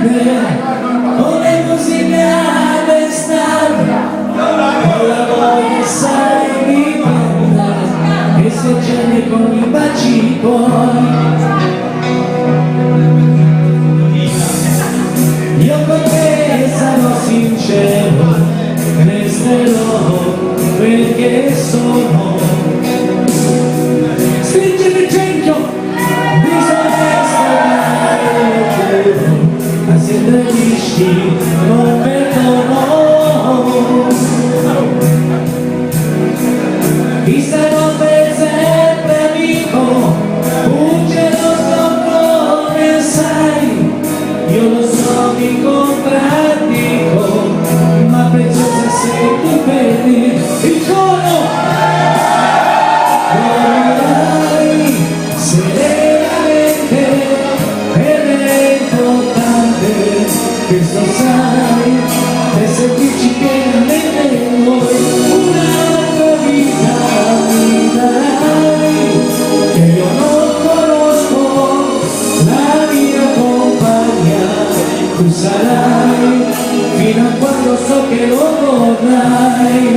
grande, come così grande stare, con la voglia sai di prendere e se geni con i baci poi. Io con te sarò sincero, resterò perché sono. Stringimi il cerchio, bisogna stare, ma se tradisci non perdono. Ti sarò per sempre amico, un geloso come sai, io lo so mi contraddico, ma preziosa sei tu per me. Il coro vorrai serenamente ed è importante, questo sai, per sentirci pienamente noi. Un'altra vita mi darai, che io non conosco, la mia compagna tu sarai, fino a quando so che lo vorrai.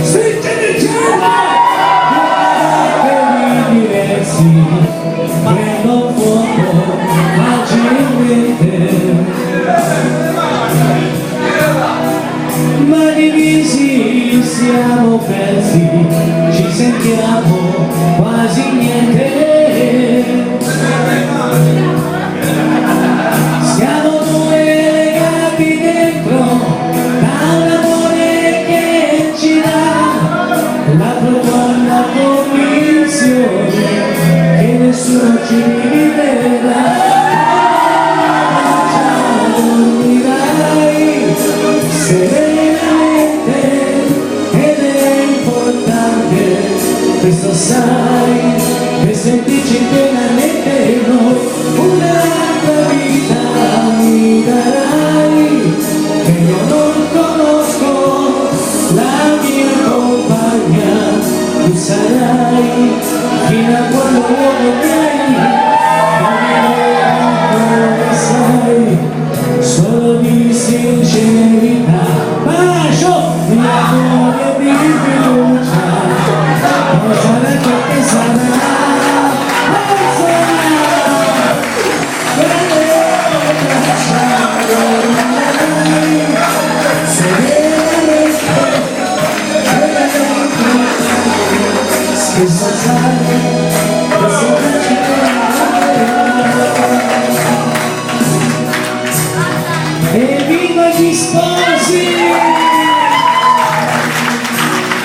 Stringimi il cielo, guardate diversi, prendo fuoco facilmente, ma divisi siamo persi, ci sentiamo quasi niente. Siamo due legati dentro da un amore che ci dà la profonda convinzione che nessuno ci dividerà. Dormirai serenamente ed è importante, questo sai, per sentirci pienamente noi. Un'altra vita mi darai, che io non conosco, la mia compagna tu sarai, fino a quando lo vorrai, sai, solo di sincerità, bacio di amore e di fiducia, non sarà ciò che sarà. E viva gli sposi!